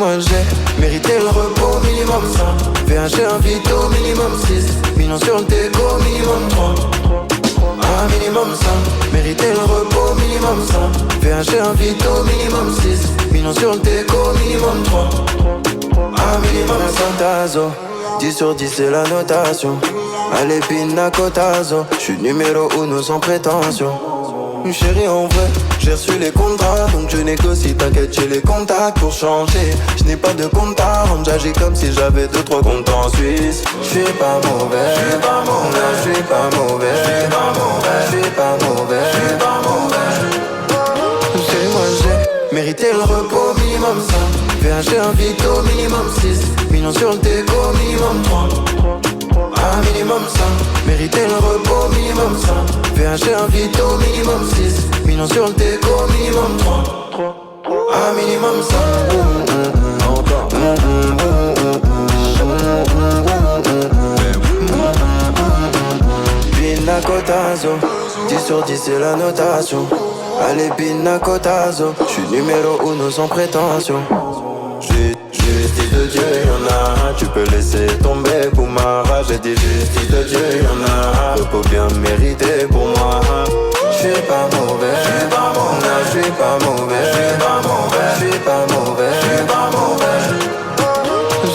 moi j'ai mérité le repos, minimum 5. VH un vito, minimum 6. Millions sur le déco, minimum 3. Un minimum 5, mérité le repos, minimum 5. VH un vito, minimum 6. Millions sur le déco, minimum 3. Un minimum 5 tazo. 10 sur 10 c'est la notation. Allez pina cotazo. J'suis numéro 1 sans prétention. Chérie en vrai, j'ai reçu les contrats. Donc je négocie, t'inquiète j'ai les contacts pour changer. Je n'ai pas de compte à rendre, j'agis comme si j'avais 2-3 comptes en Suisse. Je suis pas mauvais, je suis pas mauvais, je suis pas mauvais, je suis pas mauvais, je suis pas mauvais, je suis pas mauvais. Chez moi j'ai mérité le repos, minimum 5. VH un vito, minimum 6. Millions sur le déco, minimum 3. Un minimum 5, mérité le repos, minimum 5. VH un vito, minimum 6. Millions sur le déco, minimum 3. Un minimum 5. Encore. Pina cotazo. 10 sur 10 c'est la notation. Allez pina cotazo. J'suis numéro 1 sans prétention. Justice de Dieu, y'en a. Tu peux laisser tomber pour ma rage. J'ai dit justice de Dieu, y'en a. Repos bien mérité pour moi. J'suis pas mauvais, j'suis pas mauvais, j'suis pas mauvais, j'suis pas mauvais, j'suis pas mauvais, j'suis pas mauvais.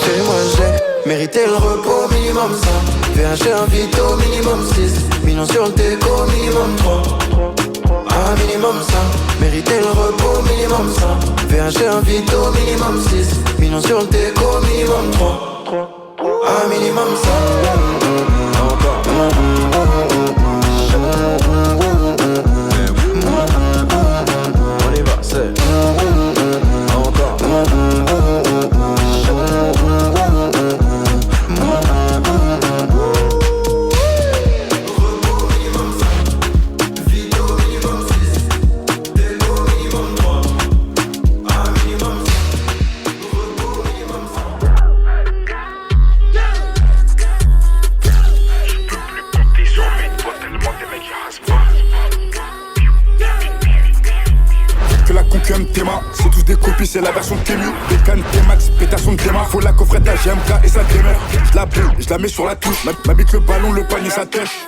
Chez moi j'ai mérité le repos, minimum 5. VH un vito, minimum 6. Millions sur le déco, minimum 3. Un minimum 5, mérité le repos, minimum 5. VH un vito, minimum 6. Millions sur le déco, minimum 3. Un minimum 5. Encore. On y va, c'est encore. C'est tous des copies, c'est la version Temu. Bécane, T-Max, pétation de démarre. Faut la coffrette à GMK et ça démarre. Je la boule, je la mets sur la touche. Ma bite le ballon, le panier, ça tèche.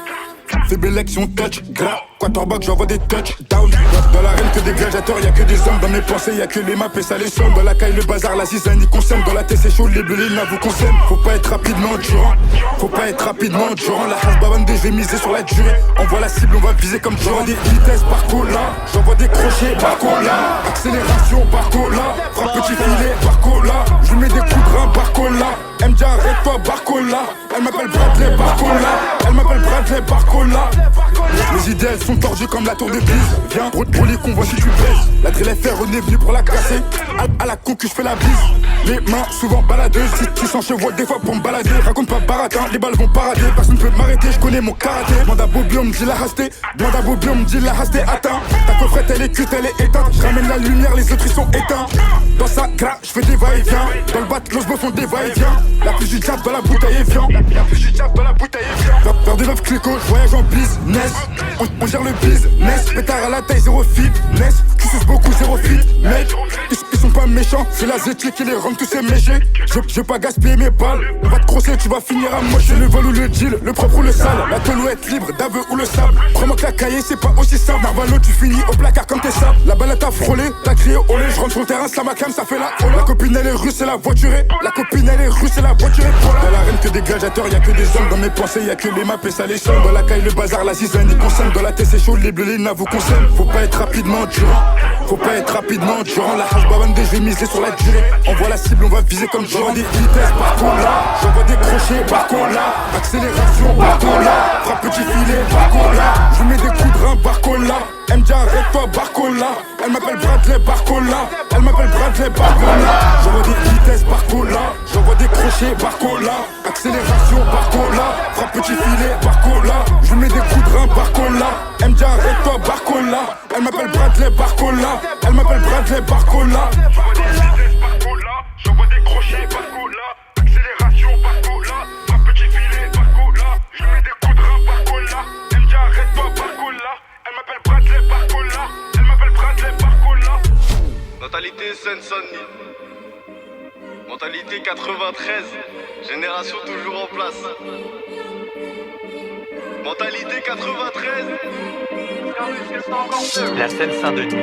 Fais élection touch, gras. Quarterback, j'envoie des touchdowns. Dans l'arène que des gladiateurs, y'a que des hommes. Dans mes pensées, y'a que les maps et ça les somme. Dans la caille, le bazar, la zizane, ils consomment. Dans la tête, c'est chaud, les bleus, les vous consomment. Faut pas être rapidement durant. Faut pas être rapidement durant. La hasbabande, je vais miser sur la durée. On voit la cible, on va viser comme durant. Des vitesses par cola. J'envoie des crochets par cola. Accélération par cola. Frappe petit filet par cola. Je mets des coups de rein par cola. MJ arrête-toi Barcola. Elle m'appelle Bradley Barcola. Elle m'appelle Bradley Barcola. Les idées elles sont tordues comme la tour de Pise. Viens, rouler qu'on voit si tu baises. La drill FR on est venu pour la casser. À la concu je fais la bise. Les mains souvent baladeuses. Si s'en chevaux des fois pour me balader. Raconte pas baratin, les balles vont parader. Personne peut m'arrêter, je connais mon karaté. Demande à Bobby on me dit la hasté. Demande à Bobby on me dit la hasté atteint. Ta coffrette elle est cuite, elle est éteinte. Je ramène la lumière, les autres ils sont éteints. Dans sa gras, je fais des va-et-vient. Dans le bat, l'os me font des va-et-vient. La plus du diable dans la bouteille est viande. La plus du diable dans la bouteille est viande. Vers des meufs cléco, je voyage en business. On gère le business. Pétard à la taille, zéro fitness. Tu suces beaucoup, zéro fit. Mec, ils sont pas méchants. C'est la ZT qui les rend tous ces méchés. Je veux pas gaspiller mes balles. On va te crosser, tu vas finir à mocher. Le vol ou le deal, le propre ou le sale. La tollouette libre, d'aveu ou le sable. Crois-moi que la cahier, c'est pas aussi simple. Marvalo, tu finis au placard comme tes sables. La balle t'a frôlé, t'as crié olé. Je rentre sur le terrain, ça ma cam, ça fait la hola. La copine elle est russe, c'est la voiturée. La copine elle est russe, c'est la voiturée. Dans l'arène que des gladiateurs, y'a que des hommes. Dans mes pensées, y'a que les maps et ça les somme. Dans la caille, le bazar, la zizane, ils consomment. Dans la tête, c'est chaud, les bleus, les vous consomment. Faut pas être rapidement durant. Faut pas être rapidement durant. La hache babande, je vais miser sur la durée. On voit la cible, on va viser comme durant. Des vitesses par cola. J'envoie des crochets par cola. Accélération par cola. Frappe petit filet par cola. Je mets des coups de rein par cola. MJ arrête-toi Barcola. Elle m'appelle Bradley Barcola. Elle m'appelle Bradley Barcola. J'envoie des vitesses par cola. J'envoie des crochets par cola. Accélération par cola. Frappe petit filet par cola. Je mets des coups de rein par cola. MJ arrête-toi Barcola. Elle m'appelle Bradley Barcola. Elle m'appelle Bradley Barcola. J'envoie des crochets par cola. Accélération par cola. Frappe petit filet par cola. Je mets des coups de rein par cola. MJ arrête-toi Barcola. Elle m'appelle Bradley Barcola. Elle m'appelle Bradley Barcola. Natalité Saint-Sonny. Mentalité 93, génération toujours en place. Mentalité 93. La Seine-Saint-Denis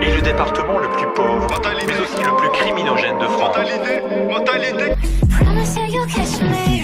est le département le plus pauvre, mais aussi le plus criminogène de France. Mentalité. Promise you you'll catch me.